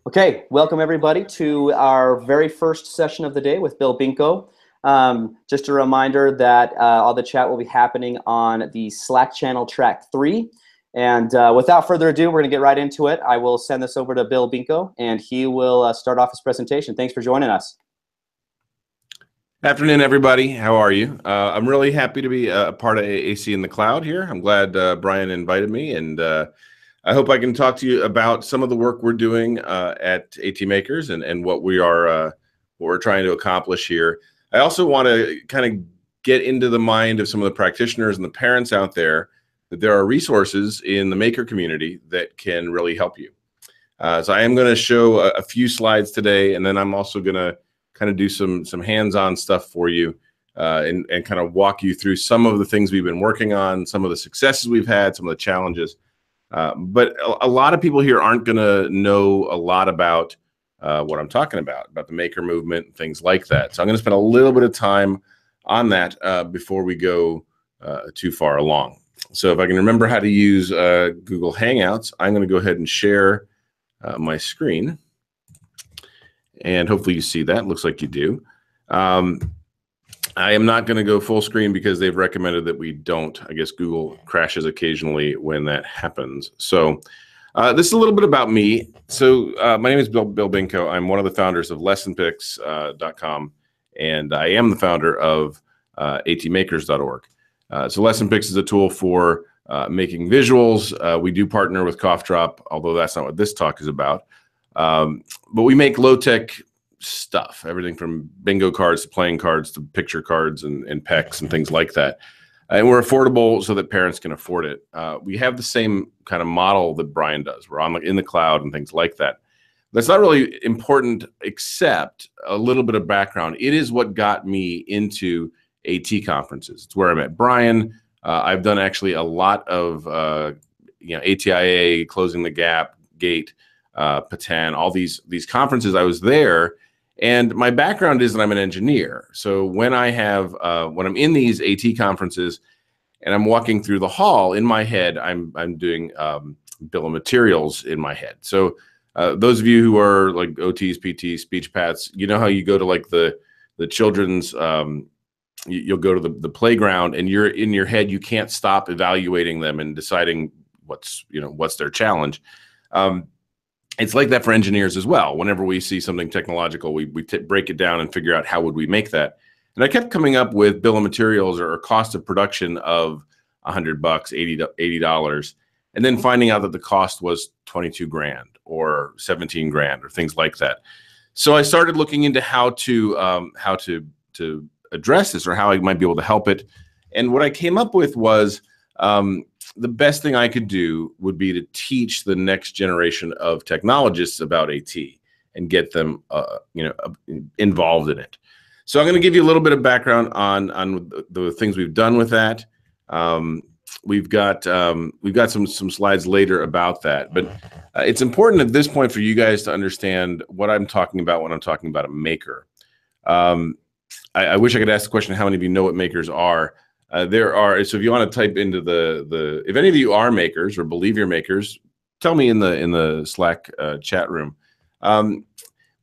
Okay, welcome everybody to our very first session of the day with Bill Binko. Just a reminder that all the chat will be happening on the Slack channel track 3. And without further ado, we're going to get right into it. I will send this over to Bill Binko, and he will start off his presentation. Thanks for joining us. Afternoon, everybody. How are you? I'm really happy to be a part of AAC in the cloud here. I'm glad Brian invited me, and I hope I can talk to you about some of the work we're doing at ATMakers and what we're trying to accomplish here. I also want to kind of get into the mind of some of the practitioners and the parents out there that there are resources in the maker community that can really help you. So I am going to show a few slides today, and then I'm also going to kind of do some hands-on stuff for you and kind of walk you through some of the things we've been working on, some of the successes we've had, some of the challenges. But a lot of people here aren't going to know a lot about what I'm talking about the maker movement and things like that. So I'm going to spend a little bit of time on that before we go too far along. So if I can remember how to use Google Hangouts, I'm going to go ahead and share my screen. And hopefully you see that. Looks like you do. I am not going to go full screen because they've recommended that we don't. I guess Google crashes occasionally when that happens. So this is a little bit about me. So my name is Bill Binko. I'm one of the founders of LessonPix.com, and I am the founder of ATMakers.org. So LessonPix is a tool for making visuals. We do partner with Cough Drop, although that's not what this talk is about. But we make low-tech stuff, everything from bingo cards to playing cards to picture cards and PECs and things like that. And we're affordable so that parents can afford it. We have the same kind of model that Brian does. We're in the cloud and things like that. That's not really important, except a little bit of background. It is what got me into AT conferences. It's where I met Brian. I've done actually a lot of ATIA, Closing the Gap, Gate, Patan, all these conferences. I was there, and my background is that I'm an engineer. So when I'm in these AT conferences and I'm walking through the hall, in my head I'm doing bill of materials in my head. So those of you who are like OTs, PTs, speech paths, you know how you go to like the children's you'll go to the playground, and you're in your head, you can't stop evaluating them and deciding what's their challenge. It's like that for engineers as well. Whenever we see something technological, we break it down and figure out how would we make that. And I kept coming up with bill of materials or cost of production of $100, $80, and then finding out that the cost was 22 grand or 17 grand or things like that. So I started looking into how to address this, or how I might be able to help it. And what I came up with was the best thing I could do would be to teach the next generation of technologists about AT and get them, involved in it. So I'm going to give you a little bit of background on the things we've done with that. We've got some slides later about that, but it's important at this point for you guys to understand what I'm talking about when I'm talking about a maker. I wish I could ask the question, how many of you know what makers are? There are, so if you want to type into if any of you are makers or believe you're makers, tell me in the Slack chat room.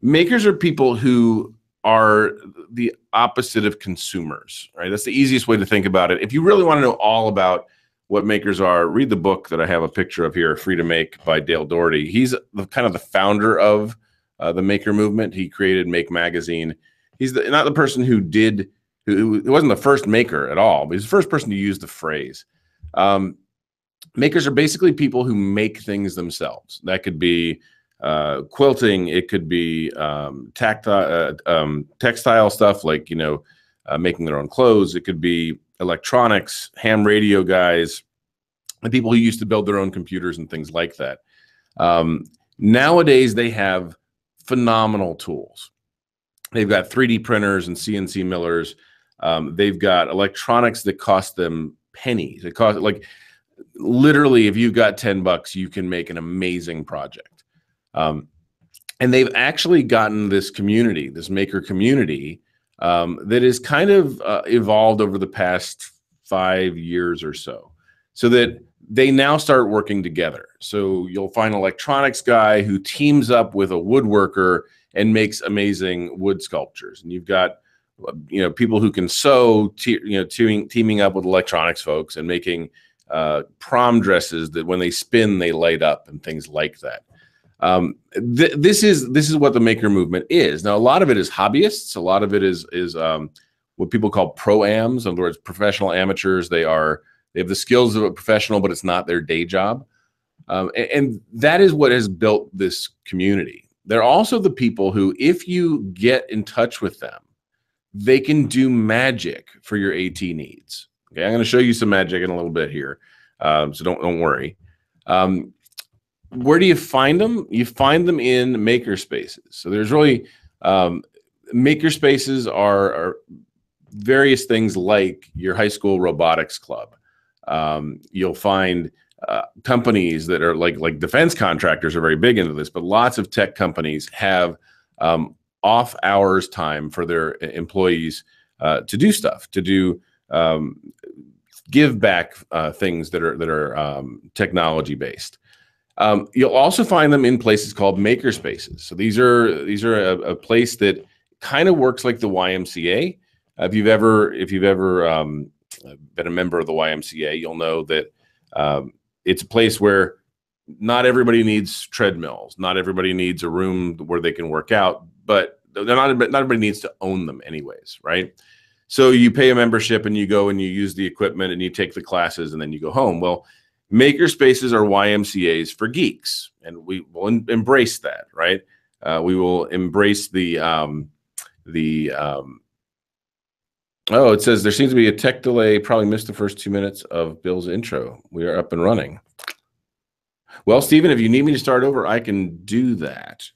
Makers are people who are the opposite of consumers, right? That's the easiest way to think about it. If you really want to know all about what makers are, read the book that I have a picture of here, Free to Make by Dale Doherty. He's kind of the founder of the maker movement. He created Make Magazine. He's not the person who wasn't the first maker at all, but he's the first person to use the phrase. Makers are basically people who make things themselves. That could be quilting. It could be textile stuff, like making their own clothes. It could be electronics, ham radio guys, and people who used to build their own computers and things like that. Nowadays, they have phenomenal tools. They've got 3D printers and CNC millers. They've got electronics that cost them pennies. It costs, like, literally, if you've got $10, you can make an amazing project. And they've actually gotten this community, this maker community, that is kind of evolved over the past 5 years or so. So that they now start working together. So you'll find an electronics guy who teams up with a woodworker and makes amazing wood sculptures. And you've got, people who can sew, teaming up with electronics folks and making prom dresses that when they spin, they light up and things like that. This is what the maker movement is. Now, a lot of it is hobbyists. A lot of it is what people call pro-ams. In other words, professional amateurs. They have the skills of a professional, but it's not their day job. And that is what has built this community. They're also the people who, if you get in touch with them, they can do magic for your AT needs. Okay, I'm going to show you some magic in a little bit here, so don't worry. Where do you find them? You find them in maker spaces. So there's really maker spaces are various things like your high school robotics club. You'll find companies that are like defense contractors are very big into this, but lots of tech companies have off hours time for their employees to do stuff, to do give back things that are technology based. You'll also find them in places called maker spaces. So these are a place that kind of works like the YMCA. If you've ever been a member of the YMCA, you'll know that it's a place where not everybody needs treadmills, not everybody needs a room where they can work out, but not everybody needs to own them anyways, right? So you pay a membership and you go and you use the equipment and you take the classes and then you go home. Well, maker spaces are YMCAs for geeks, and we will embrace that, right? We will embrace oh, it says there seems to be a tech delay. Probably missed the first 2 minutes of Bill's intro. We are up and running. Well, Stephen, if you need me to start over, I can do that.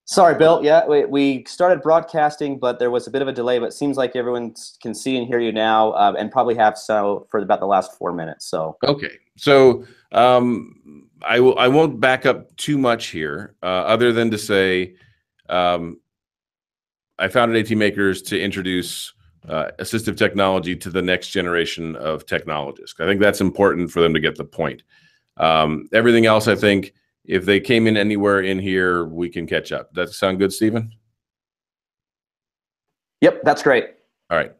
Sorry, Bill. Yeah, we started broadcasting, but there was a bit of a delay. But it seems like everyone can see and hear you now, and probably have so for about the last 4 minutes. So okay, so I won't back up too much here, other than to say I founded ATMakers to introduce assistive technology to the next generation of technologists. I think that's important for them to get the point. Everything else, I think, if they came in anywhere in here, we can catch up. Does that sound good, Stephen? Yep, that's great. All right.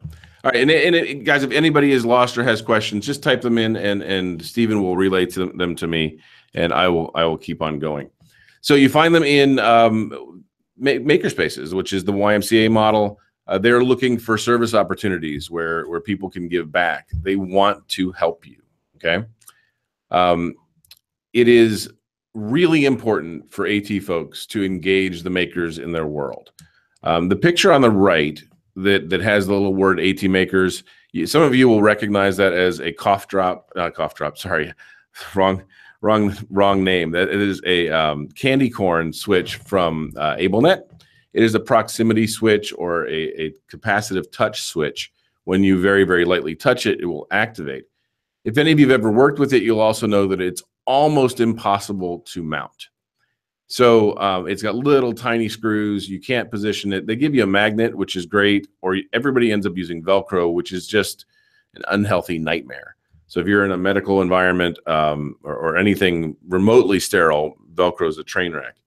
All right. And guys, if anybody is lost or has questions, just type them in and Stephen will relay them to me, and I will keep on going. So you find them in maker spaces, which is the YMCA model. They're looking for service opportunities where people can give back. They want to help you, okay? It is really important for AT folks to engage the makers in their world. The picture on the right that has the little word ATMakers, some of you will recognize that as a cough drop, sorry, wrong name. That it is a candy corn switch from AbleNet. It is a proximity switch or a capacitive touch switch. When you very, very lightly touch it, it will activate. If any of you have ever worked with it, you'll also know that it's almost impossible to mount. So it's got little tiny screws. You can't position it. They give you a magnet, which is great, or everybody ends up using Velcro, which is just an unhealthy nightmare. So if you're in a medical environment or anything remotely sterile, Velcro is a train wreck.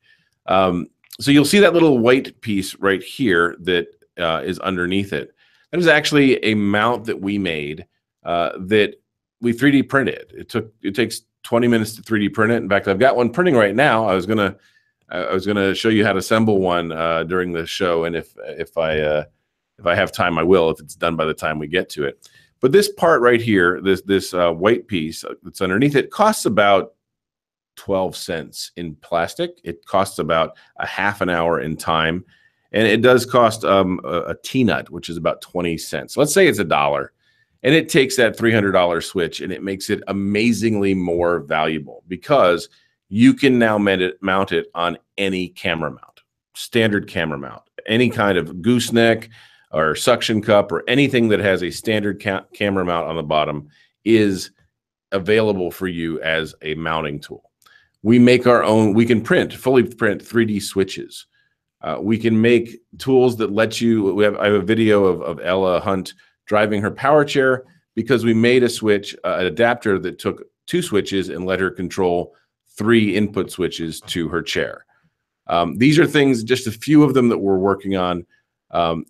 So you'll see that little white piece right here that is underneath it. That is actually a mount that we made that we 3D printed. It takes 20 minutes to 3D print it. In fact, I've got one printing right now. I was gonna show you how to assemble one during the show, and if I have time, I will. If it's done by the time we get to it. But this part right here, this white piece that's underneath it, costs about 12 cents in plastic. It costs about a half an hour in time, and it does cost a T-nut, which is about 20 cents. Let's say it's $1. And it takes that $300 switch and it makes it amazingly more valuable because you can now mount it on any camera mount, standard camera mount, any kind of gooseneck or suction cup or anything that has a standard camera mount on the bottom is available for you as a mounting tool. We make our own, we can fully print 3D switches. We can make tools that let you, I have a video of Ella Hunt driving her power chair because we made a switch, an adapter that took 2 switches and let her control 3 input switches to her chair. These are things, just a few of them that we're working on.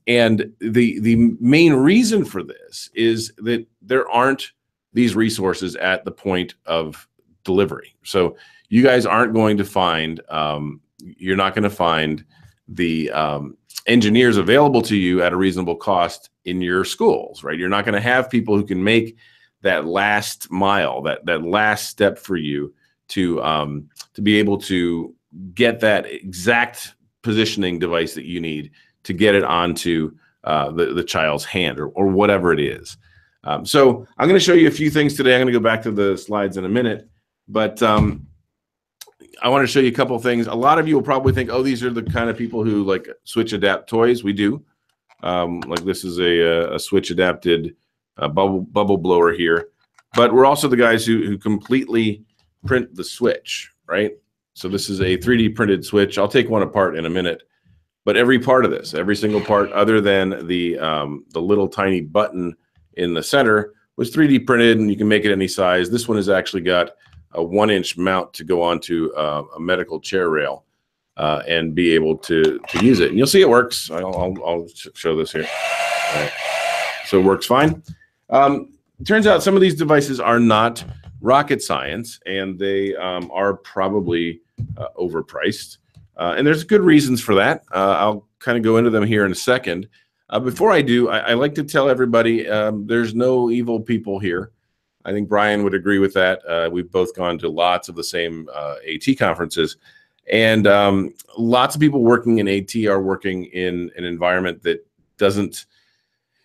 And the main reason for this is that there aren't these resources at the point of delivery. So you guys aren't going to find, you're not going to find the engineers available to you at a reasonable cost in your schools, right? You're not going to have people who can make that last mile, that last step for you to be able to get that exact positioning device that you need to get it onto the child's hand or whatever it is. So I'm going to show you a few things today. I'm going to go back to the slides in a minute, but I want to show you a couple of things. A lot of you will probably think, oh, these are the kind of people who like switch adapt toys. We do. Like this is a switch adapted bubble blower here, but we're also the guys who completely print the switch, right? So this is a 3D printed switch. I'll take one apart in a minute, but every part of this, every single part other than the little tiny button in the center was 3D printed, and you can make it any size. This one has actually got a 1-inch mount to go onto a medical chair rail and be able to use it. And you'll see it works. I'll show this here. All right. So it works fine. Turns out some of these devices are not rocket science, and they are probably overpriced. And there's good reasons for that. I'll kind of go into them here in a second. Before I do, I like to tell everybody there's no evil people here. I think Brian would agree with that. We've both gone to lots of the same AT conferences, and lots of people working in AT are working in an environment that doesn't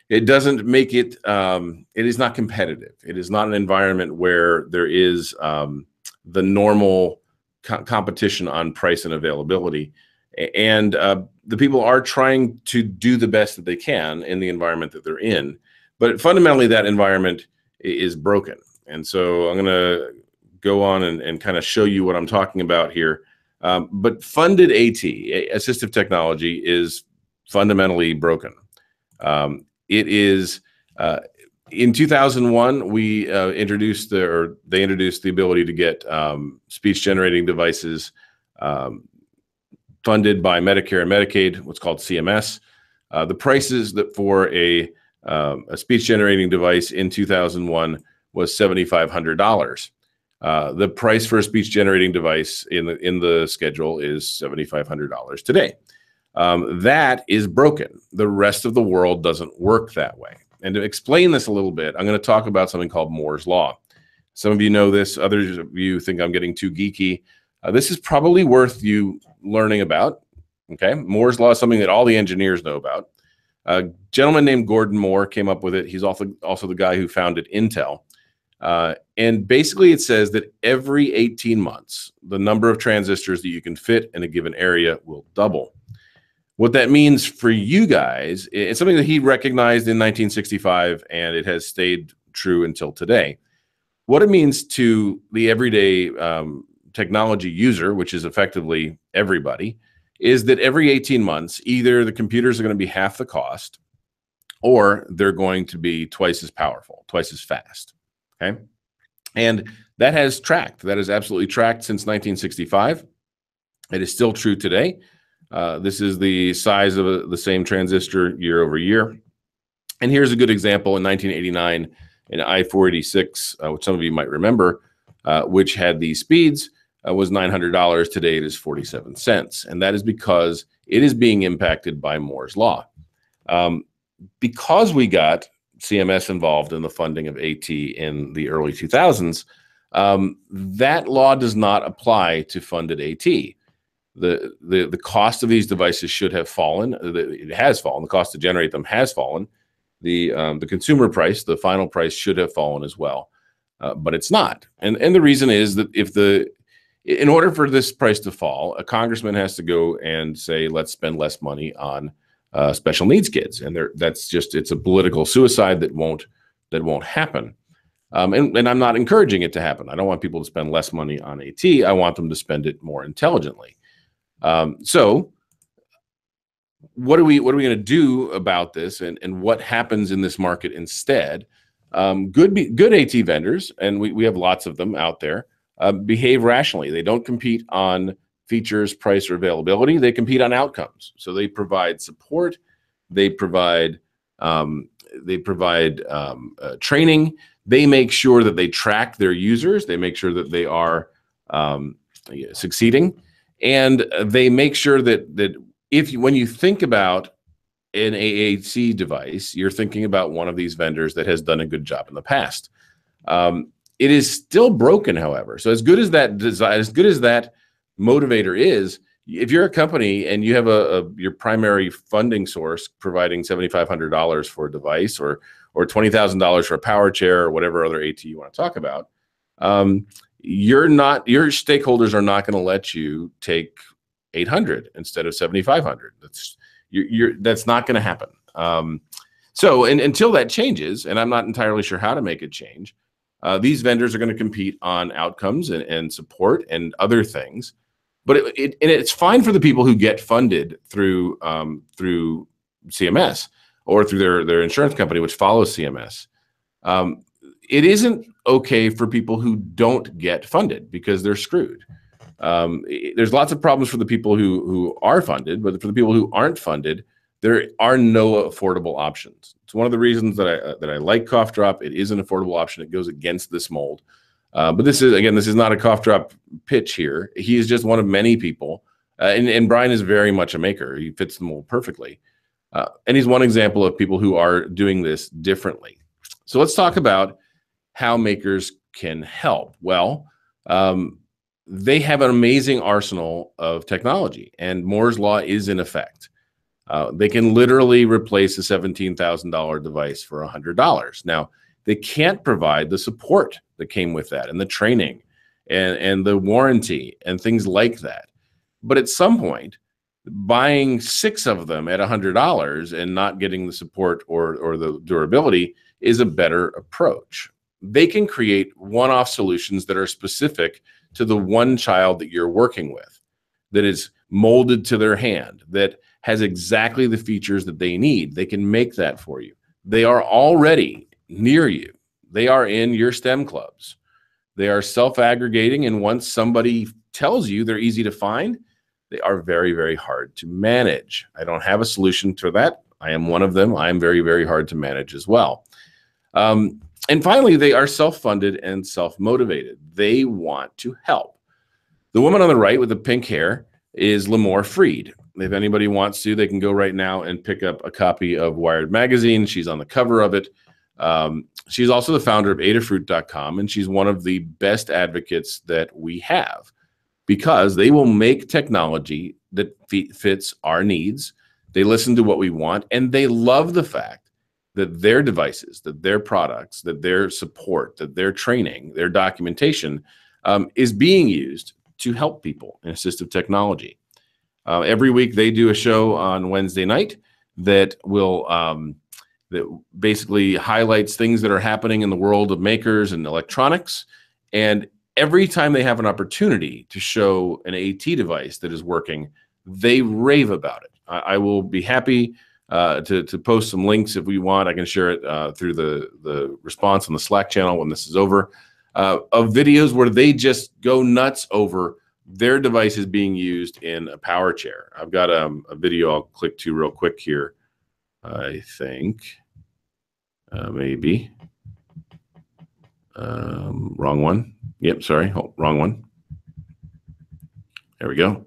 make it, it is not competitive. It is not an environment where there is the normal competition on price and availability. And the people are trying to do the best that they can in the environment that they're in. But fundamentally, that environment is broken. And so I'm going to go on and kind of show you what I'm talking about here. But funded AT, assistive technology, is fundamentally broken. It is, in 2001, we introduced they introduced the ability to get speech generating devices funded by Medicare and Medicaid, what's called CMS. The prices that for a speech generating device in 2001 was $7,500. The price for a speech generating device in the schedule is $7,500 today. That is broken. The rest of the world doesn't work that way. And to explain this a little bit, I'm going to talk about something called Moore's Law. Some of you know this. Others of you think I'm getting too geeky. This is probably worth you learning about. Okay, Moore's Law is something that all the engineers know about. A gentleman named Gordon Moore came up with it. He's also the guy who founded Intel. And basically it says that every 18 months, the number of transistors that you can fit in a given area will double. What that means for you guys, it's something that he recognized in 1965, and it has stayed true until today. What it means to the everyday technology user, which is effectively everybody, is that every 18 months, either the computers are going to be half the cost, or they're going to be twice as powerful, twice as fast. Okay, and that has tracked. That has absolutely tracked since 1965. It is still true today. This is the size of the same transistor year over year. And here's a good example. In 1989, an i486, which some of you might remember, which had these speeds, was $900. Today it is 47 cents. And that is because it is being impacted by Moore's Law. Because we got CMS involved in the funding of AT in the early 2000s, that law does not apply to funded AT. The cost of these devices should have fallen. It has fallen. The cost to generate them has fallen. The consumer price, the final price, should have fallen as well, but it's not. And the reason is that in order for this price to fall, a congressman has to go and say, let's spend less money on special needs kids, and it's a political suicide that won't happen. And I'm not encouraging it to happen. I don't want people to spend less money on AT. I want them to spend it more intelligently. So what are we going to do about this, and what happens in this market instead? Good AT vendors, and we have lots of them out there, behave rationally. They don't compete on features, price, or availability. They compete on outcomes. So they provide support, they provide training. They make sure that they track their users. They make sure that they are succeeding, and they make sure that when you think about an AAC device, you're thinking about one of these vendors that has done a good job in the past. It is still broken, however. So as good as that design, as good as that motivator is, if you're a company and you have your primary funding source providing $7,500 for a device or $20,000 for a power chair or whatever other AT you want to talk about, your stakeholders are not going to let you take 800 instead of 7,500. That's not going to happen. So until that changes, and I'm not entirely sure how to make it change, these vendors are going to compete on outcomes and support and other things. But it's fine for the people who get funded through CMS or through their insurance company, which follows CMS. It isn't okay for people who don't get funded because they're screwed. There's lots of problems for the people who are funded, but for the people who aren't funded, there are no affordable options. It's one of the reasons that I like Cough Drop. It is an affordable option. It goes against this mold. But this is not a Cough Drop pitch here. He is just one of many people. And Brian is very much a maker. He fits the mold perfectly. And he's one example of people who are doing this differently. So let's talk about how makers can help. Well, they have an amazing arsenal of technology, and Moore's Law is in effect. They can literally replace a $17,000 device for $100. Now, they can't provide the support that came with that and the training and the warranty and things like that. But at some point, buying 6 of them at $100 and not getting the support or the durability is a better approach. They can create one-off solutions that are specific to the one child that you're working with, that is molded to their hand, that has exactly the features that they need. They can make that for you. They are already near you. They are in your STEM clubs. They are self-aggregating, and once somebody tells you they're easy to find, they are very, very hard to manage. I don't have a solution to that. I am one of them. I am very, very hard to manage as well. And finally, they are self-funded and self-motivated. They want to help. The woman on the right with the pink hair is Limor Freed. If anybody wants to, they can go right now and pick up a copy of Wired Magazine. She's on the cover of it. She's also the founder of Adafruit.com, and she's one of the best advocates that we have because they will make technology that fits our needs. They listen to what we want, and they love the fact that their devices, that their products, that their support, that their training, their documentation is being used to help people in assistive technology. Every week they do a show on Wednesday night that will that basically highlights things that are happening in the world of makers and electronics. And every time they have an opportunity to show an AT device that is working, they rave about it. I will be happy to post some links if we want. I can share it through the response on the Slack channel when this is over, of videos where they just go nuts over their device is being used in a power chair. I've got a video I'll click to real quick here. I think maybe wrong one. Yep, sorry, wrong one. There we go.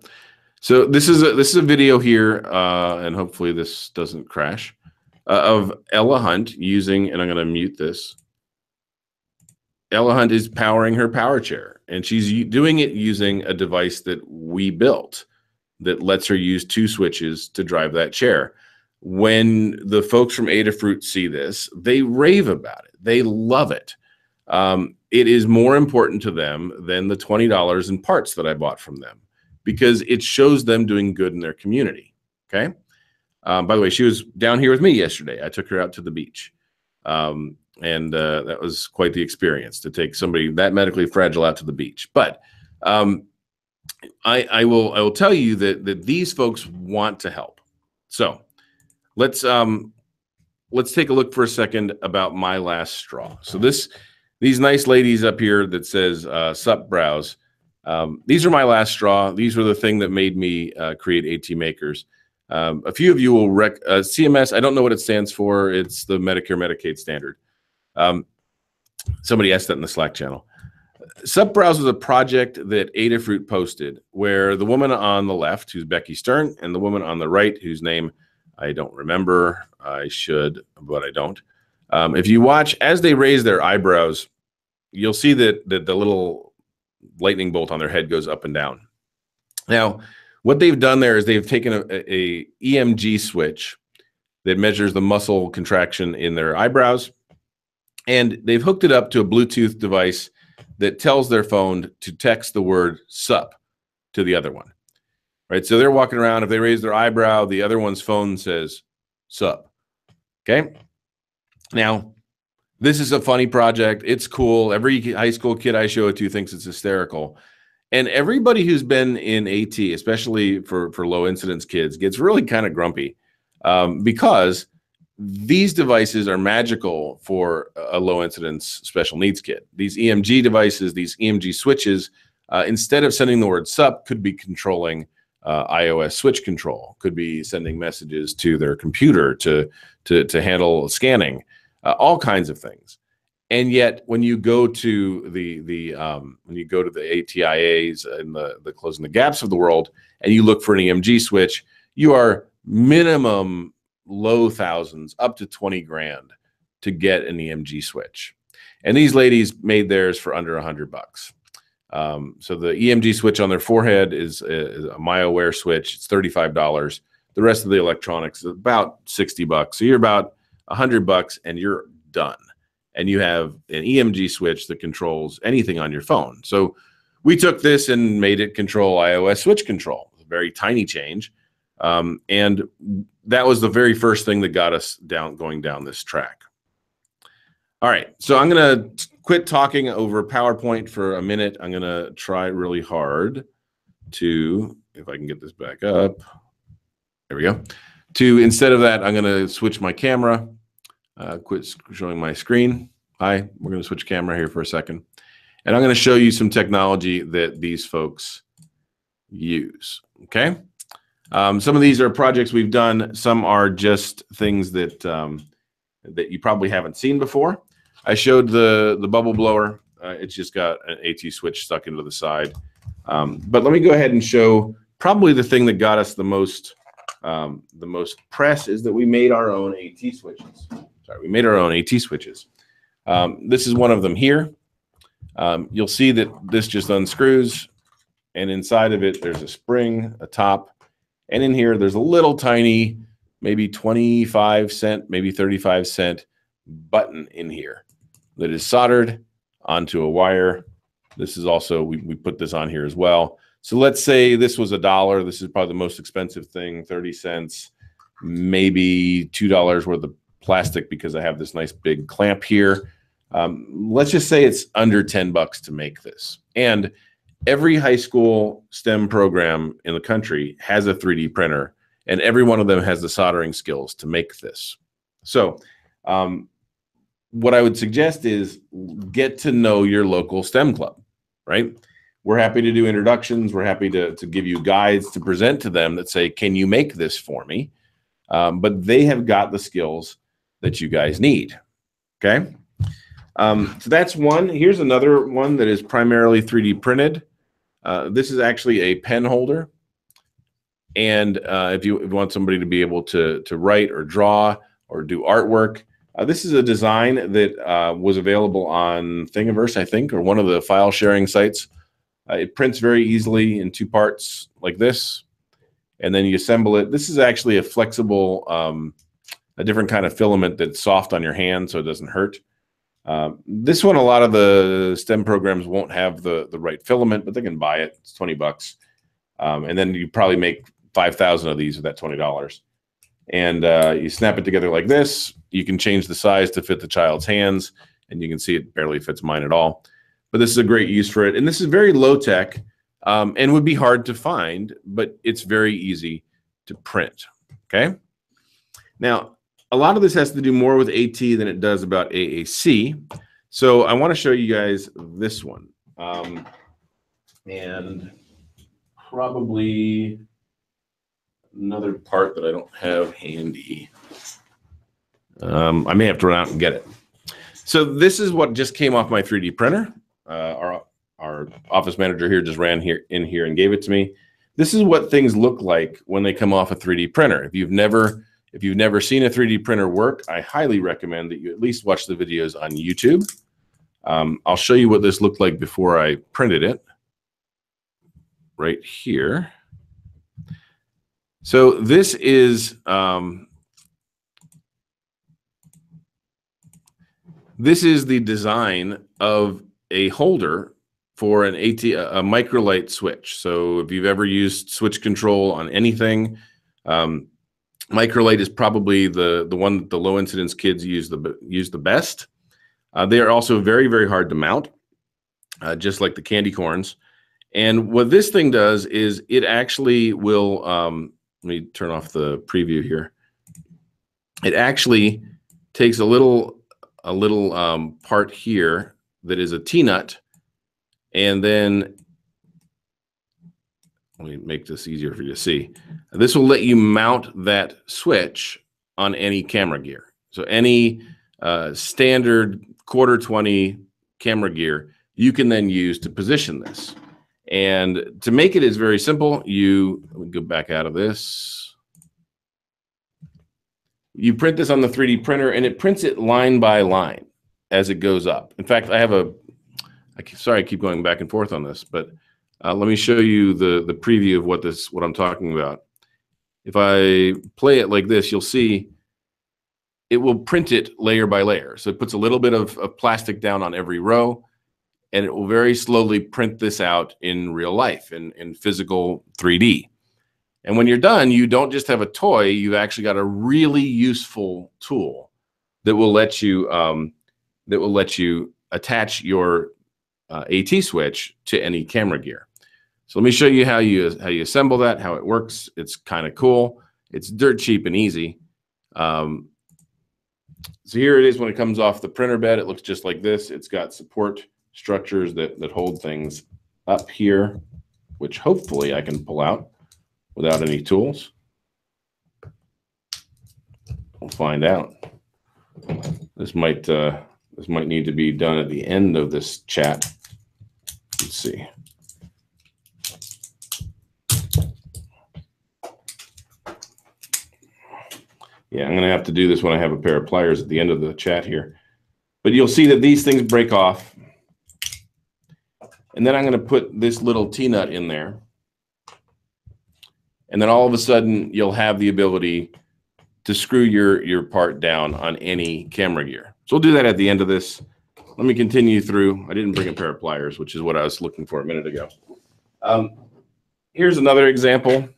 So this is a video here, and hopefully this doesn't crash, of Ella Hunt using, and I'm going to mute this. Ella Hunt is powering her power chair, and she's doing it using a device that we built that lets her use 2 switches to drive that chair. When the folks from Adafruit see this, they rave about it. They love it. It is more important to them than the $20 in parts that I bought from them because it shows them doing good in their community. Okay. By the way, she was down here with me yesterday. I took her out to the beach. And that was quite the experience to take somebody that medically fragile out to the beach. But I will tell you that these folks want to help. So let's let's take a look for a second about my last straw. So these nice ladies up here that says sup browse, these are my last straw. These were the thing that made me create ATMakers. A few of you will CMS, I don't know what it stands for. It's the Medicare Medicaid standard. Somebody asked that in the Slack channel. Sup browse was a project that Adafruit posted where the woman on the left, who's Becky Stern, and the woman on the right, whose name I don't remember. I should, but I don't. If you watch, as they raise their eyebrows, you'll see that the little lightning bolt on their head goes up and down. Now, what they've done there is they've taken a EMG switch that measures the muscle contraction in their eyebrows, and they've hooked it up to a Bluetooth device that tells their phone to text the word sup to the other one. Right? So they're walking around. If they raise their eyebrow, the other one's phone says sup. Okay? Now, this is a funny project. It's cool. Every high school kid I show it to thinks it's hysterical. And everybody who's been in AT, especially for low incidence kids, gets really kind of grumpy because these devices are magical for a low incidence special needs kid. These EMG devices, these EMG switches, instead of sending the word sup, could be controlling iOS switch control, could be sending messages to their computer to handle scanning, all kinds of things. And yet, when you go to the ATIAs and the closing the gaps of the world, and you look for an EMG switch, you are minimum low thousands, up to 20 grand to get an EMG switch. And these ladies made theirs for under $100. So the EMG switch on their forehead is a MyAware switch. It's $35. The rest of the electronics is about $60. So you're about $100 and you're done. And you have an EMG switch that controls anything on your phone. So we took this and made it control iOS switch control. A very tiny change. And that was the very first thing that got us going down this track. All right, so I'm going to quit talking over PowerPoint for a minute. I'm going to try really hard to, if I can get this back up, there we go. Instead of that, I'm going to switch my camera, quit showing my screen. Hi, we're going to switch camera here for a second. And I'm going to show you some technology that these folks use, okay? Some of these are projects we've done. Some are just things that that you probably haven't seen before. I showed the bubble blower. It's just got an AT switch stuck into the side. But let me go ahead and show probably the thing that got us the most press is that we made our own AT switches. Sorry, we made our own AT switches. This is one of them here. You'll see that this just unscrews, and inside of it there's a spring, a top. And in here, there's a little tiny, maybe 25 cent, maybe 35 cent button in here that is soldered onto a wire. This is also, we put this on here as well. So let's say this was $1. This is probably the most expensive thing, 30 cents, maybe $2 worth of plastic because I have this nice big clamp here. Let's just say it's under 10 bucks to make this. And every high school STEM program in the country has a 3D printer, and every one of them has the soldering skills to make this. So what I would suggest is get to know your local STEM club, right? We're happy to do introductions. We're happy to give you guides to present to them that say, can you make this for me? But they have got the skills that you guys need, okay? So that's one. Here's another one that is primarily 3D printed. This is actually a pen holder. And if you want somebody to be able to write or draw or do artwork, this is a design that was available on Thingiverse, I think, or one of the file sharing sites. It prints very easily in 2 parts like this, and then you assemble it. This is actually a flexible, a different kind of filament that's soft on your hand so it doesn't hurt. This one, a lot of the STEM programs won't have the right filament, but they can buy it. It's 20 bucks. And then you probably make 5,000 of these with that $20. And you snap it together like this. You can change the size to fit the child's hands, and you can see it barely fits mine at all. But this is a great use for it. And this is very low tech and would be hard to find, but it's very easy to print, okay? Now, a lot of this has to do more with AT than it does about AAC. So I want to show you guys this one. And probably another part that I don't have handy. I may have to run out and get it. So this is what just came off my 3D printer. Our office manager here just ran in here and gave it to me. This is what things look like when they come off a 3D printer. If you've never seen a 3D printer work, I highly recommend that you at least watch the videos on YouTube. I'll show you what this looked like before I printed it. Right here. So this is the design of a holder for a microlight switch. So if you've ever used switch control on anything, microlight is probably the one that the low incidence kids use the best. They are also very, very hard to mount, just like the candy corns. And what this thing does is it actually will, let me turn off the preview here. It actually takes a little part here that is a T-nut, and then, let me make this easier for you to see. This will let you mount that switch on any camera gear. So any standard 1/4-20 camera gear, you can then use to position this. And to make it is very simple. Let me go back out of this. You print this on the 3D printer, and it prints it line by line as it goes up. In fact, sorry, I keep going back and forth on this, but let me show you the preview of what I'm talking about. If I play it like this, you'll see it will print it layer by layer. So it puts a little bit of plastic down on every row, and it will very slowly print this out in real life, in physical 3D. And when you're done, you don't just have a toy, you've actually got a really useful tool that will let you attach your AT switch to any camera gear. So let me show you how you assemble that, how it works. It's kind of cool. It's dirt cheap and easy. So here it is when it comes off the printer bed. It looks just like this. It's got support structures that hold things up here, which hopefully I can pull out without any tools. We'll find out. This might need to be done at the end of this chat. Let's see. Yeah, I'm going to have to do this when I have a pair of pliers at the end of the chat here. But you'll see that these things break off. And then I'm going to put this little T-nut in there. And then all of a sudden, you'll have the ability to screw your part down on any camera gear. So we'll do that at the end of this. Let me continue through. I didn't bring a pair of pliers, which is what I was looking for a minute ago. Here's another example.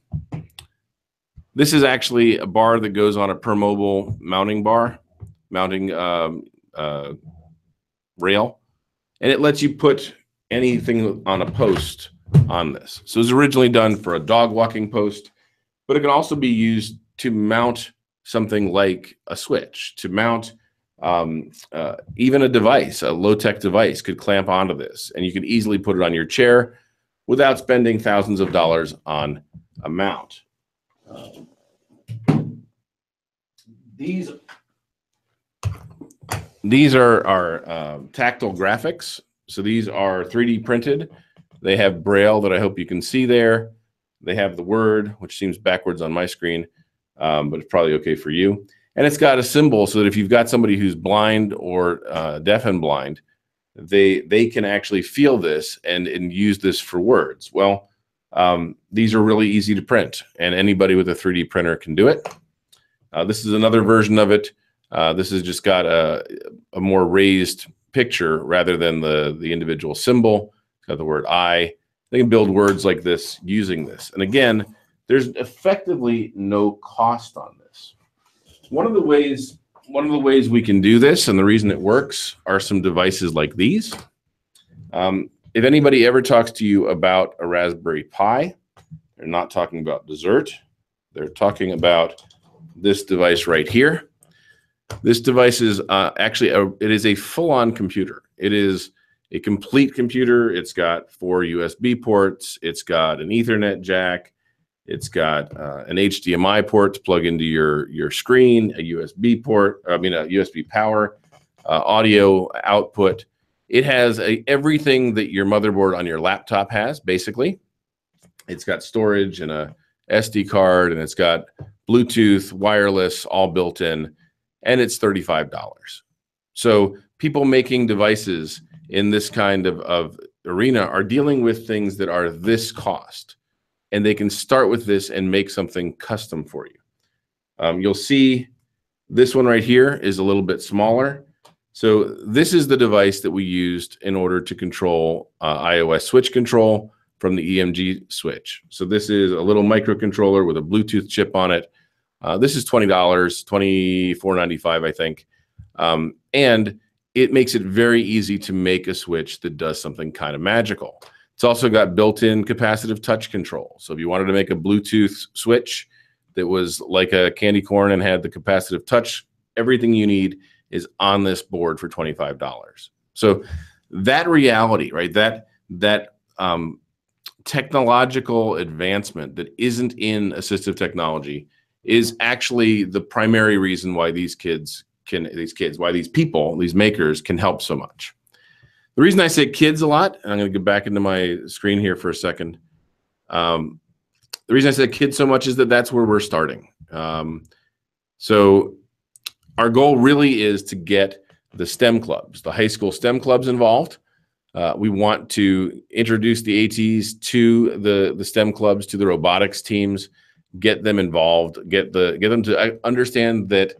This is actually a bar that goes on a PerMobile mounting rail, and it lets you put anything on a post on this. So it was originally done for a dog walking post, but it can also be used to mount something like a switch, to mount even a device, a low-tech device could clamp onto this, and you could easily put it on your chair without spending thousands of dollars on a mount. These are tactile graphics. So these are 3D printed. They have Braille that I hope you can see there. They have the word, which seems backwards on my screen, but it's probably okay for you. And it's got a symbol so that if you've got somebody who's blind or deaf and blind, they can actually feel this and use this for words. Well, these are really easy to print, and anybody with a 3D printer can do it. This is another version of it. This has just got a more raised picture rather than the individual symbol. It's got the word I. They can build words like this using this. And again, there's effectively no cost on this. One of the ways we can do this, and the reason it works, are some devices like these. If anybody ever talks to you about a Raspberry Pi, they're not talking about dessert. They're talking about this device right here. This device is actually it is a full-on computer. It is a complete computer. It's got 4 USB ports. It's got an Ethernet jack. It's got an HDMI port to plug into your screen, a USB port, a USB power, audio output. It has everything that your motherboard on your laptop has, basically. It's got storage and a SD card, and it's got Bluetooth, wireless, all built in, and it's $35. So people making devices in this kind of arena are dealing with things that are this cost, and they can start with this and make something custom for you. You'll see this one right here is a little bit smaller. So this is the device that we used in order to control iOS switch control from the EMG switch. So this is a little microcontroller with a Bluetooth chip on it. This is $20, $24.95, I think. And it makes it very easy to make a switch that does something kind of magical. It's also got built-in capacitive touch control. So if you wanted to make a Bluetooth switch that was like a candy corn and had the capacitive touch, everything you need is on this board for $25. So that reality, right? That technological advancement that isn't in assistive technology is actually the primary reason why these people, these makers can help so much. The reason I say kids a lot, and I'm going to get back into my screen here for a second. The reason I say kids so much is that that's where we're starting. So our goal really is to get the STEM clubs, the high school STEM clubs involved. We want to introduce the ATs to the STEM clubs, to the robotics teams, get them involved, get them to understand that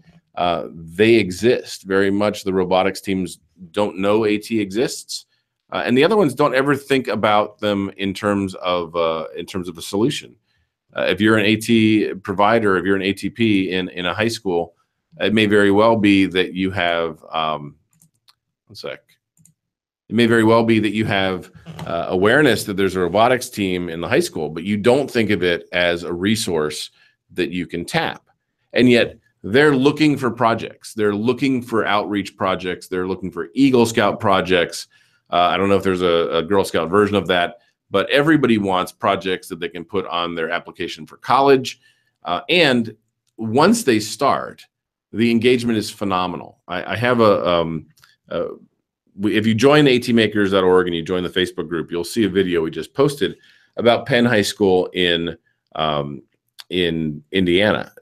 they exist very much. The robotics teams don't know AT exists, and the other ones don't ever think about them in terms of a solution. If you're an AT provider, if you're an ATP in a high school, it may very well be that you have one sec. It may very well be that you have awareness that there's a robotics team in the high school, but you don't think of it as a resource that you can tap. And yet they're looking for projects. They're looking for outreach projects. They're looking for Eagle Scout projects. I don't know if there's a Girl Scout version of that, but everybody wants projects that they can put on their application for college. And once they start, the engagement is phenomenal. I have if you join ATmakers.org and you join the Facebook group, you'll see a video we just posted about Penn High School in Indiana,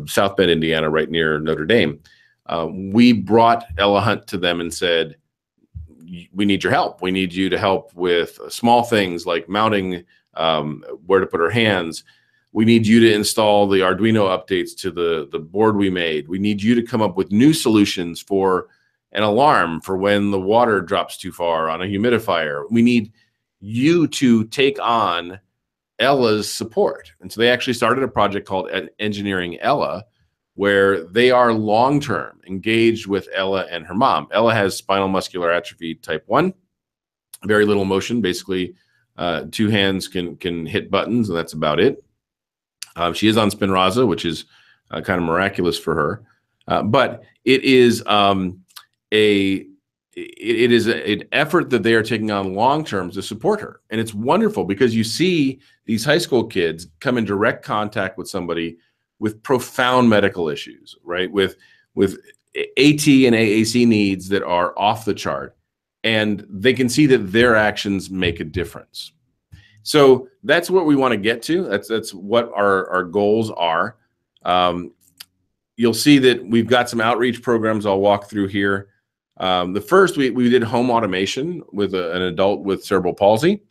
South Bend, Indiana, right near Notre Dame. We brought Ella Hunt to them and said, we need your help. We need you to help with small things like mounting where to put our hands. We need you to install the Arduino updates to the board we made. We need you to come up with new solutions for an alarm for when the water drops too far on a humidifier. We need you to take on Ella's support. And so they actually started a project called Engineering Ella, where they are long-term engaged with Ella and her mom. Ella has spinal muscular atrophy type 1, very little motion, basically 2 hands can hit buttons, and that's about it. She is on Spinraza, which is kind of miraculous for her. But it is it is an effort that they are taking on long-term to support her. And it's wonderful because you see these high school kids come in direct contact with somebody with profound medical issues, right? With AT and AAC needs that are off the chart. And they can see that their actions make a difference. So that's what we want to get to. That's what our goals are. You'll see that we've got some outreach programs I'll walk through here. The first, we did home automation with an adult with cerebral palsy.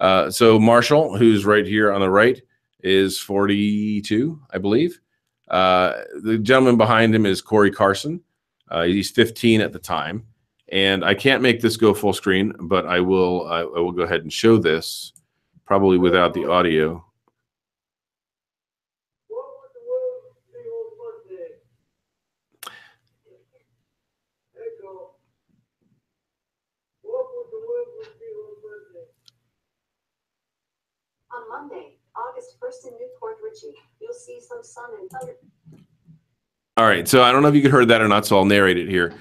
So Marshall, who's right here on the right, is 42, I believe. The gentleman behind him is Corey Carson. He's 15 at the time. And I can't make this go full screen, but I will go ahead and show this, probably without the audio. On Monday, August 1st in Newport Richey, you'll see some sun and thunder. All right, so I don't know if you could heard that or not, so I'll narrate it here.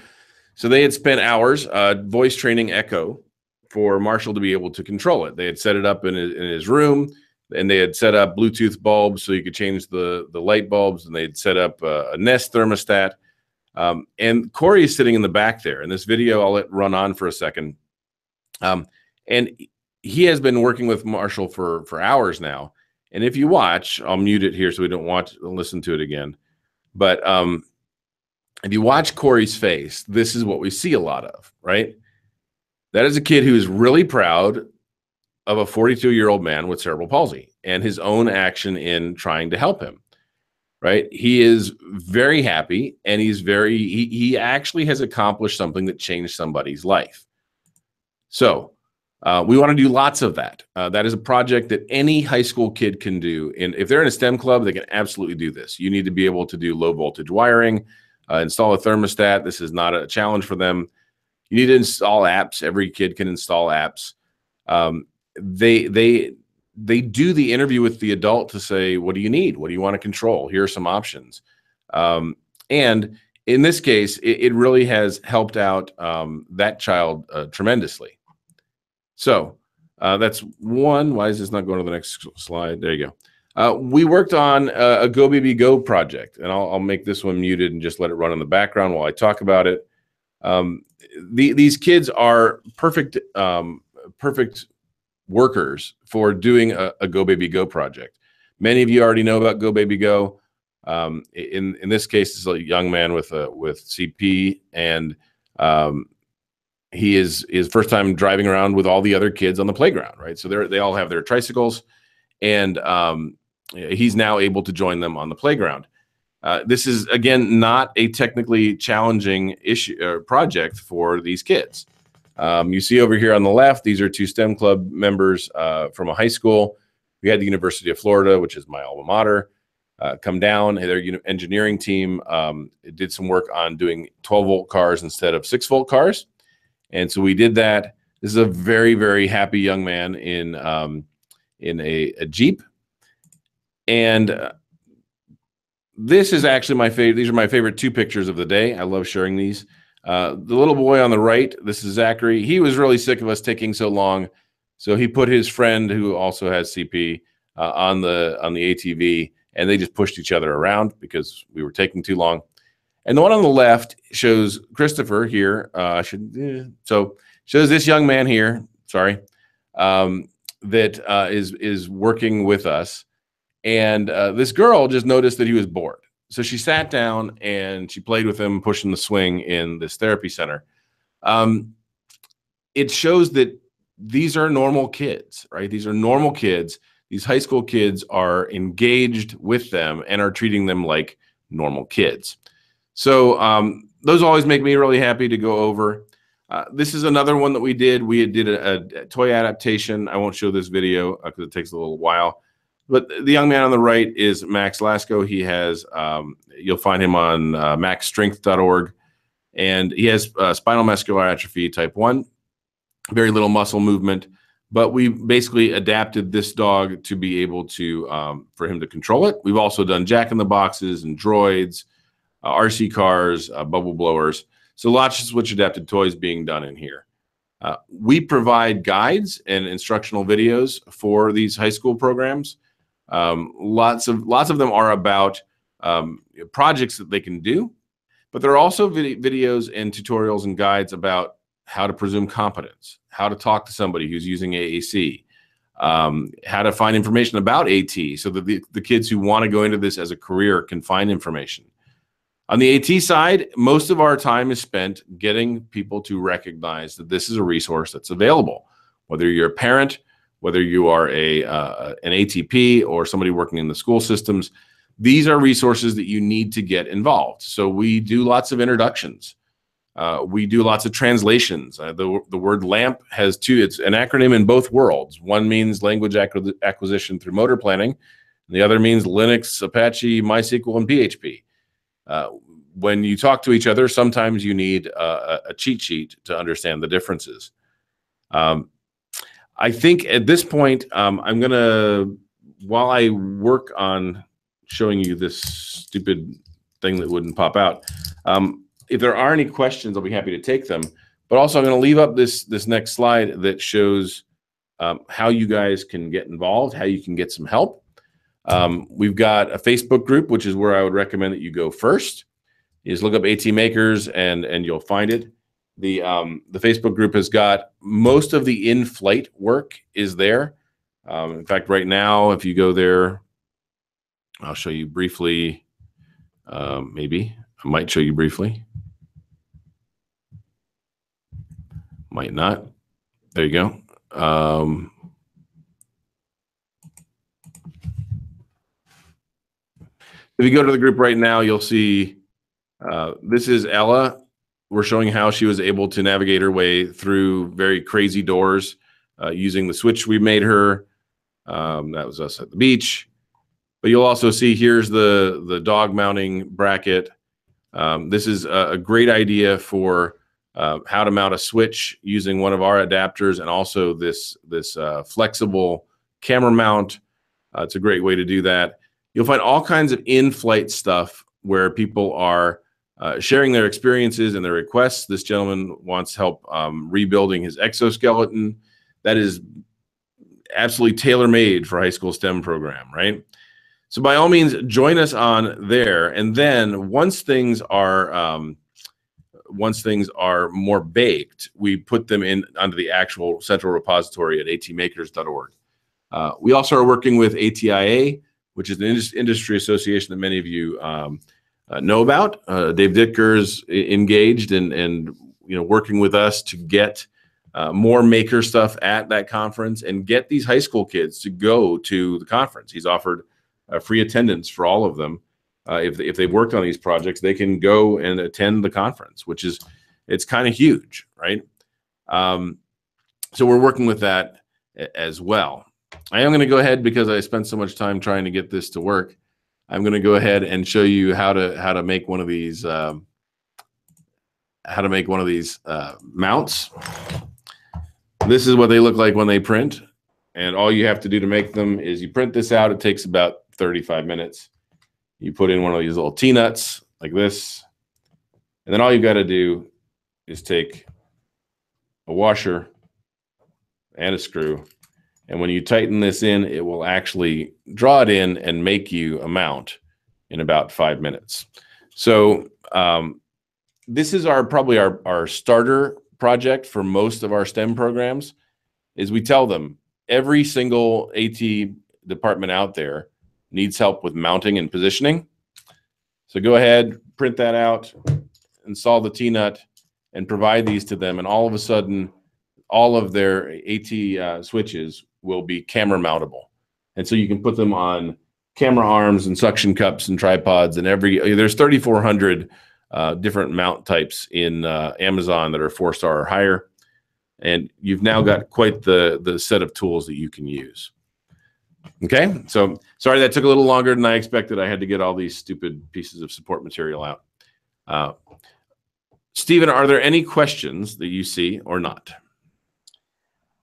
So they had spent hours voice training Echo for Marshall to be able to control it. They had set it up in his room, and they had set up Bluetooth bulbs so you could change the light bulbs, and they'd set up a Nest thermostat. And Corey is sitting in the back there. In this video, I'll let run on for a second. And he has been working with Marshall for hours now. And if you watch, I'll mute it here so we don't listen to it again. But if you watch Corey's face, this is what we see a lot of, right? That is a kid who is really proud of a 42-year-old man with cerebral palsy and his own action in trying to help him, right? He is very happy, and he actually has accomplished something that changed somebody's life. So we want to do lots of that. That is a project that any high school kid can do. And if they're in a STEM club, they can absolutely do this. You need to be able to do low voltage wiring, install a thermostat. This is not a challenge for them. You need to install apps. Every kid can install apps. They do the interview with the adult to say, what do you need? What do you want to control? Here are some options. And in this case, it really has helped out that child tremendously. So that's one. Why is this not going to the next slide? There you go. We worked on a Go Baby Go project, and I'll make this one muted and just let it run in the background while I talk about it. These kids are perfect workers for doing a Go Baby Go project. Many of you already know about Go Baby Go. In this case, it's a young man with CP, and he is first time driving around with all the other kids on the playground, right? So they all have their tricycles, and he's now able to join them on the playground. This is, again, not a technically challenging project for these kids. You see over here on the left, these are two STEM club members from a high school. We had the University of Florida, which is my alma mater, come down. Their engineering team did some work on doing 12-volt cars instead of 6-volt cars. And so we did that. This is a very, very happy young man in a Jeep. And this is actually my favorite. These are my favorite two pictures of the day. I love sharing these. The little boy on the right, this is Zachary. He was really sick of us taking so long. So he put his friend, who also has CP, on the ATV, and they just pushed each other around because we were taking too long. And the one on the left shows Christopher here. So shows this young man here. Sorry, that is working with us. And this girl just noticed that he was bored. So she sat down and she played with him, pushing the swing in this therapy center. It shows that these are normal kids, right? These are normal kids. These high school kids are engaged with them and are treating them like normal kids. So those always make me really happy to go over. This is another one that we did. We did a toy adaptation. I won't show this video because it takes a little while. But the young man on the right is Max Lasko. He has, you'll find him on maxstrength.org. And he has spinal muscular atrophy type 1, very little muscle movement. But we basically adapted this dog to be able to, for him to control it. We've also done jack-in-the-boxes and droids, RC cars, bubble blowers. So lots of switch adapted toys being done in here. We provide guides and instructional videos for these high school programs. Lots of them are about projects that they can do, but there are also videos and tutorials and guides about how to presume competence, how to talk to somebody who's using AAC, how to find information about AT so that the kids who want to go into this as a career can find information. On the AT side, most of our time is spent getting people to recognize that this is a resource that's available, whether you're a parent, whether you are an ATP or somebody working in the school systems. These are resources that you need to get involved. So we do lots of introductions. We do lots of translations. The word LAMP has two. It's an acronym in both worlds. One means language acquisition through motor planning. And the other means Linux, Apache, MySQL, and PHP. When you talk to each other, sometimes you need a cheat sheet to understand the differences. I think at this point, I'm going to, while I work on showing you this stupid thing that wouldn't pop out. If there are any questions, I'll be happy to take them. But also, I'm going to leave up this next slide that shows how you guys can get involved, how you can get some help. We've got a Facebook group, which is where I would recommend that you go first. You just look up ATMakers and you'll find it. The Facebook group has got most of the in-flight work is there. In fact, right now, if you go there, I'll show you briefly. Maybe I might show you briefly. Might not. There you go. If you go to the group right now, you'll see this is Ella. We're showing how she was able to navigate her way through very crazy doors using the switch we made her. That was us at the beach. But you'll also see here's the dog mounting bracket. This is a great idea for how to mount a switch using one of our adapters, and also this flexible camera mount. It's a great way to do that. You'll find all kinds of in-flight stuff where people are sharing their experiences and their requests. This gentleman wants help rebuilding his exoskeleton. That is absolutely tailor-made for a high school STEM program, right? So by all means, join us on there. And then once things are more baked, we put them in under the actual central repository at atmakers.org. We also are working with ATIA, which is an industry association that many of you know about. Dave Ditker's engaged and working with us to get more maker stuff at that conference and get these high school kids to go to the conference. He's offered free attendance for all of them. If they've worked on these projects, they can go and attend the conference, which is, it's kind of huge, right? So we're working with that as well. I am going to go ahead, because I spent so much time trying to get this to work. I'm going to go ahead and show you how to make one of these mounts. This is what they look like when they print, and all you have to do to make them is you print this out. It takes about 35 minutes. You put in one of these little T-nuts like this, and then all you've got to do is take a washer and a screw, and when you tighten this in, it will actually draw it in and make you a mount in about 5 minutes. So this is probably our starter project for most of our STEM programs. Is we tell them every single AT department out there needs help with mounting and positioning. So go ahead, print that out, install the T-nut, and provide these to them. And all of a sudden, all of their AT switches will be camera mountable. And so you can put them on camera arms and suction cups and tripods, and there's 3,400 different mount types in Amazon that are 4-star or higher. And you've now got quite the set of tools that you can use. Okay, so sorry that took a little longer than I expected. I had to get all these stupid pieces of support material out. Stephen, are there any questions that you see or not?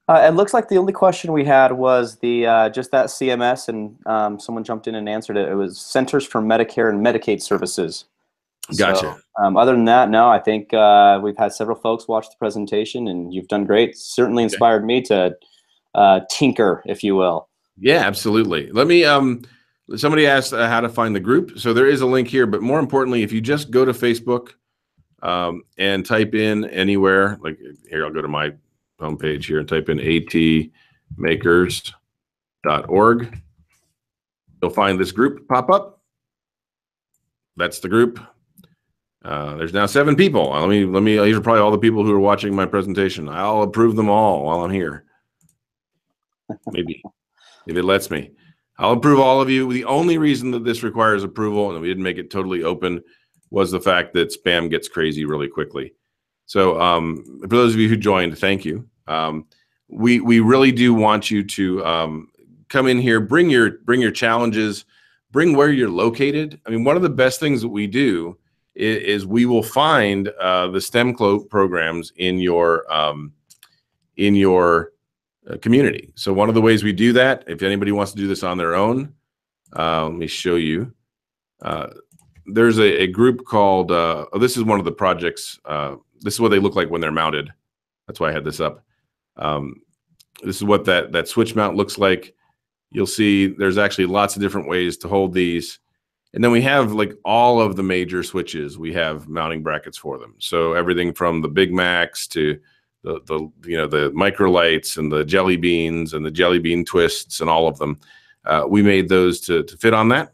It looks like the only question we had was just that CMS, and someone jumped in and answered it. It was Centers for Medicare and Medicaid Services. Gotcha. So, other than that, no, I think we've had several folks watch the presentation, and you've done great. Certainly inspired me to tinker, if you will. Yeah, absolutely. Let me, somebody asked how to find the group. So there is a link here, but more importantly, if you just go to Facebook and type in anywhere, like here, I'll go to my homepage here and type in atmakers.org. You'll find this group pop up. That's the group. There's now 7 people. These are probably all the people who are watching my presentation. I'll approve them all while I'm here. Maybe. If it lets me, I'll approve all of you. The only reason that this requires approval, and we didn't make it totally open, was the fact that spam gets crazy really quickly. So for those of you who joined, thank you. We really do want you to come in here, bring your challenges, bring where you're located. I mean, one of the best things that we do is we will find the STEM programs in your community. So one of the ways we do that, if anybody wants to do this on their own, let me show you. there's a group called, this is one of the projects. This is what they look like when they're mounted. That's why I had this up. This is what that switch mount looks like. You'll see there's actually lots of different ways to hold these. And then we have like all of the major switches. We have mounting brackets for them. So everything from the Big Macs to the micro lights and the jelly beans and the jelly bean twists and all of them. We made those to fit on that.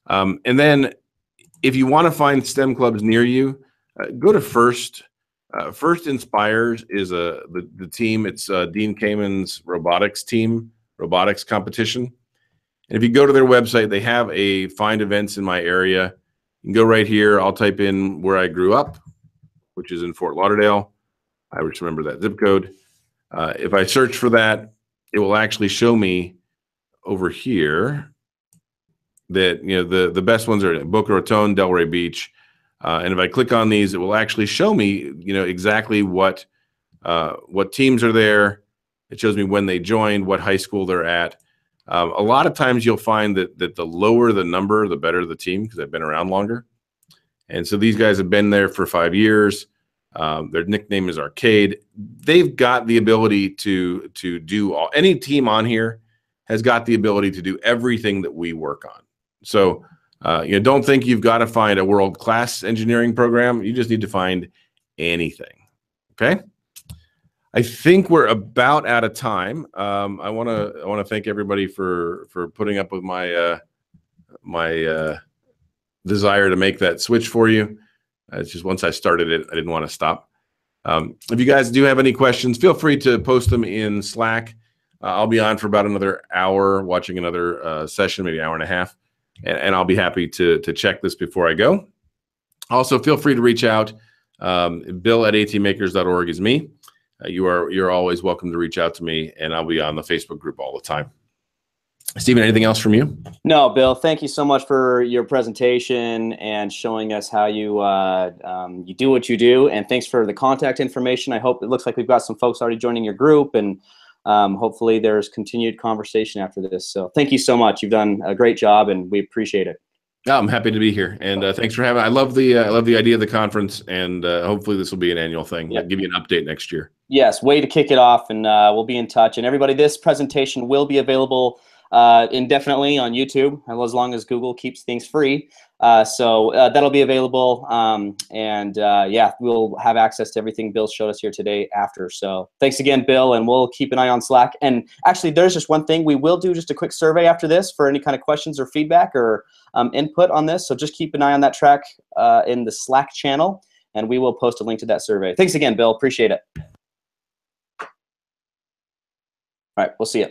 And then if you want to find STEM clubs near you, go to First. First Inspires is the team. It's Dean Kamen's robotics competition. And if you go to their website, they have a find events in my area. You can go right here. I'll type in where I grew up, which is in Fort Lauderdale. I just remember that zip code. If I search for that, it will actually show me over here that the best ones are Boca Raton, Delray Beach. And if I click on these, it will actually show me exactly what teams are there. It shows me when they joined, what high school they're at. A lot of times you'll find that the lower the number, the better the team, because they've been around longer. And so these guys have been there for 5 years. Their nickname is Arcade. They've got the ability to do any team on here has got the ability to do everything that we work on. So don't think you've got to find a world-class engineering program. You just need to find anything. Okay. I think we're about out of time. I want to thank everybody for putting up with my desire to make that switch for you. It's just once I started it, I didn't want to stop. If you guys do have any questions, feel free to post them in Slack. I'll be on for about another hour watching another session, maybe hour and a half, and I'll be happy to check this before I go. Also, feel free to reach out. Bill@atmakers.org is me. You're always welcome to reach out to me, and I'll be on the Facebook group all the time. Stephen, anything else from you? No, Bill, thank you so much for your presentation and showing us how you you do what you do, and thanks for the contact information. I hope it looks like we've got some folks already joining your group, and hopefully there's continued conversation after this. So thank you so much. You've done a great job, and we appreciate it. Yeah, I'm happy to be here, and thanks for having. I love the idea of the conference, and hopefully this will be an annual thing. Yeah. I'll give you an update next year. Yes, way to kick it off, and we'll be in touch. And everybody, this presentation will be available indefinitely on YouTube, as long as Google keeps things free. So that'll be available, yeah, we'll have access to everything Bill showed us here today after. So thanks again, Bill, and we'll keep an eye on Slack. And actually, there's just one thing. We will do just a quick survey after this for any kind of questions or feedback or input on this. So just keep an eye on that track in the Slack channel, and we will post a link to that survey. Thanks again, Bill. Appreciate it. All right, we'll see you.